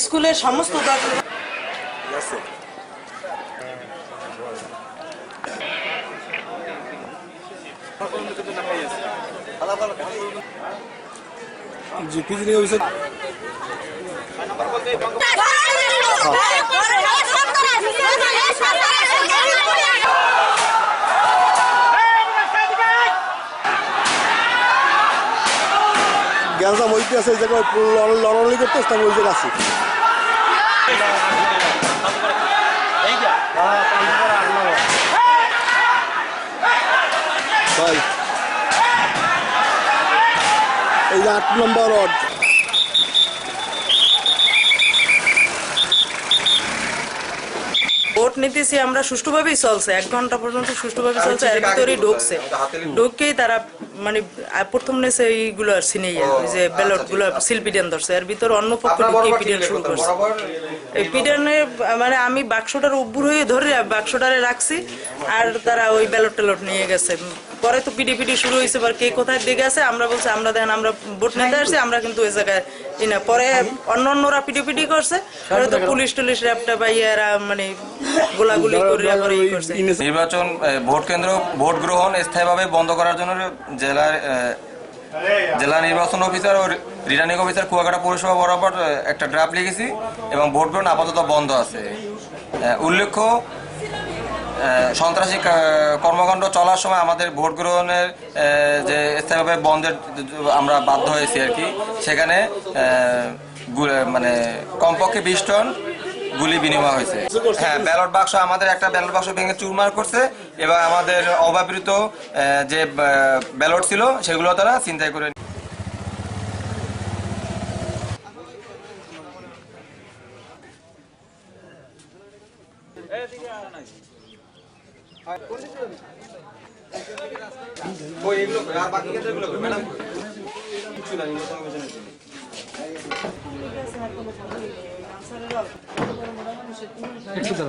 স্কুলের সমস্ত গ্যালজাম হইতে আছে এই জায়গায় লড়ালি করতে আসতাম ওই জায়গা আছে ভাই এই যে 8 নম্বর ওয়ার্ড ভোট নিতেছি আমরা সুষ্ঠুভাবেই চলছে 1 ঘন্টা পর্যন্ত সুষ্ঠুভাবে চলছে এর ভিতরেই ঢুককেই তারা মানে প্রথম নেছে এইগুলো আর সিনেই ওই যে ব্যালট গুলো সিলপিডিয়ান ধরছে এর ভিতরে অন্য পক্ষ ঢুকে পিডিয়ান শুরু করছে এই পিডিয়ানে মানে আমি বাক্সটার উপর হয়ে ধরে বাক্সটারে রাখছি আর তারা ওই ব্যালট টেলট নিয়ে গেছে পরে তো পিডি শুরু হয়েছে এবার কে কোথায় দিকে আছে আমরা বলছি আমরা দেখেন আমরা ভোট নিতে আসছি আমরা কিন্তু ওই জায়গায় না পরে অন্যরা পিডি করছে পরে তো পুলিশ টুলিশ র্যাপটা পাইয়ারা মানে গোলাগুলি করে করছে নির্বাচন ভোট কেন্দ্র ভোট গ্রহণ স্থায়ীভাবে বন্ধ করার জন্য জেলা নির্বাচন অফিসার ও রিটার্নিং অফিসার কুয়াকাটা পৌরসভা বরাবর একটা ড্রাফট লিখেছি এবং ভোট গ্রহণ আপাতত বন্ধ আছে। উল্লেখ্য সন্ত্রাসী কর্মকাণ্ড চলার সময় আমাদের ভোট গ্রহণের যে স্থায়ীভাবে বন্ধের আমরা বাধ্য হয়েছি আর কি সেখানে মানে কমপক্ষে 20 টন গুলি বিনিময় হয়েছে। হ্যাঁ ব্যালট বাক্স আমাদের একটা ব্যালট বাক্স ভেঙে চুরমার করছে এবং আমাদের অব্যবহৃত যে ব্যালট ছিল সেগুলো তারা ছিনতাই করে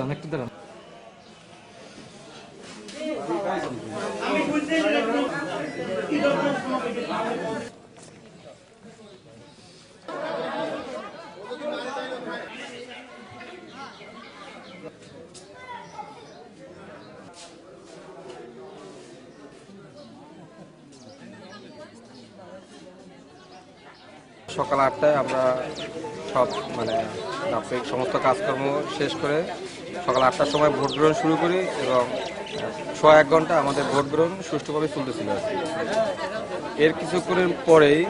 একটু দাঁড়ান সকাল 8টায় আমরা সব মানে নাগরিক সমস্ত কাজকর্ম শেষ করে সকাল 8টার সময় ভোট গ্রহণ শুরু করি এবং 1 ঘন্টা আমাদের ভোট গ্রহণ সুষ্ঠুভাবে চলতেছিল আর কি। এর কিছুক্ষণের পরেই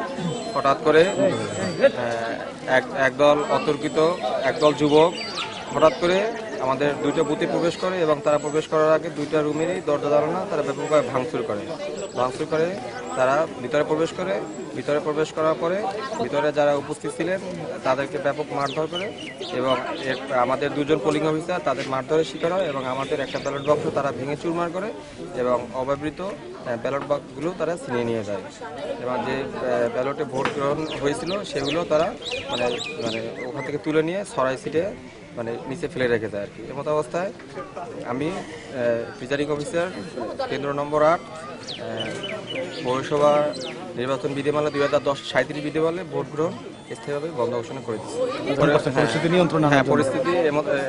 হঠাৎ করে একদল অতর্কিত একদল যুবক হঠাৎ করে আমাদের 2টা বুথে প্রবেশ করে এবং তারা প্রবেশ করার আগে 2টা রুমেরই দরজা জানালা তারা ব্যাপকভাবে ভাঙচুর করে তারা ভিতরে প্রবেশ করার পরে ভিতরে যারা উপস্থিত ছিলেন তাদেরকে ব্যাপক মারধর করে এবং আমাদের 2জন পোলিং অফিসার তাদের মারধরের শিকার হয় এবং আমাদের একটা ব্যালট বক্স তারা ভেঙে চুরমার করে এবং অব্যবহৃত ব্যালট বক্সগুলো তারা ছিনিয়ে নিয়ে যায় এবং যে ব্যালটে ভোট গ্রহণ হয়েছিল সেগুলো তারা মানে ওখান থেকে তুলে নিয়ে সরাই সিটে মানে নিচে ফেলে রেখে যায় আর কি। এমত অবস্থায় আমি প্রিজাইডিং অফিসার কেন্দ্র নম্বর 8 পৌরসভা নির্বাচন বিধিমালা 2010-37 বিধিমালায় ভোট গ্রহণ স্থায়ীভাবে বন্ধ ঘোষণা করে দিচ্ছি। পরিস্থিতি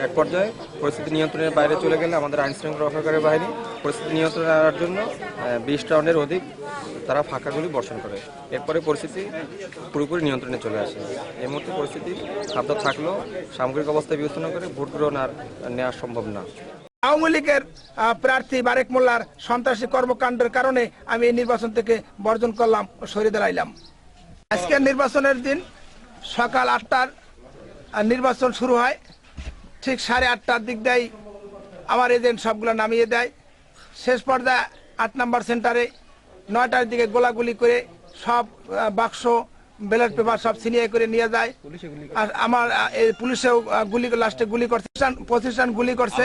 এক পর্যায়ে পরিস্থিতি নিয়ন্ত্রণের বাইরে চলে গেলে আমাদের আইন শৃঙ্খলা রক্ষাকারী বাহিনী পরিস্থিতি নিয়ন্ত্রণে আনার জন্য 20 রাউন্ডের অধিক তারা ফাঁকাগুলি বর্ষণ করে। এরপরে পরিস্থিতি পুরোপুরি নিয়ন্ত্রণে চলে আসে। এই মুহূর্তে পরিস্থিতি খাদ্য থাকলেও সামগ্রিক অবস্থা বিবেচনা করে ভোট গ্রহণ আর নেওয়া সম্ভব না। আওয়ামী লীগের প্রার্থী বারেক মোল্লার সন্ত্রাসী কর্মকাণ্ডের কারণে আমি এই নির্বাচন থেকে বর্জন করলাম ও সরে দাঁড়াইলাম। আজকের নির্বাচনের দিন সকাল 8টার নির্বাচন শুরু হয়, ঠিক 8:30টার দিক দেয় আমার এজেন্ট সবগুলো নামিয়ে দেয়। শেষ পর্যায়ে 8 নম্বর সেন্টারে 9টার দিকে গোলাগুলি করে সব বাক্স ব্যালট পেপার সব ছিনিয়ে করে নিয়ে যায়। আর আমার পুলিশেও লাস্টে গুলি করছে, 25 রান গুলি করছে।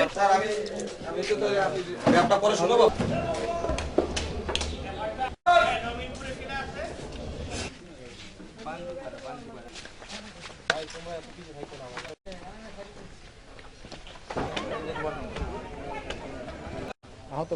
আহত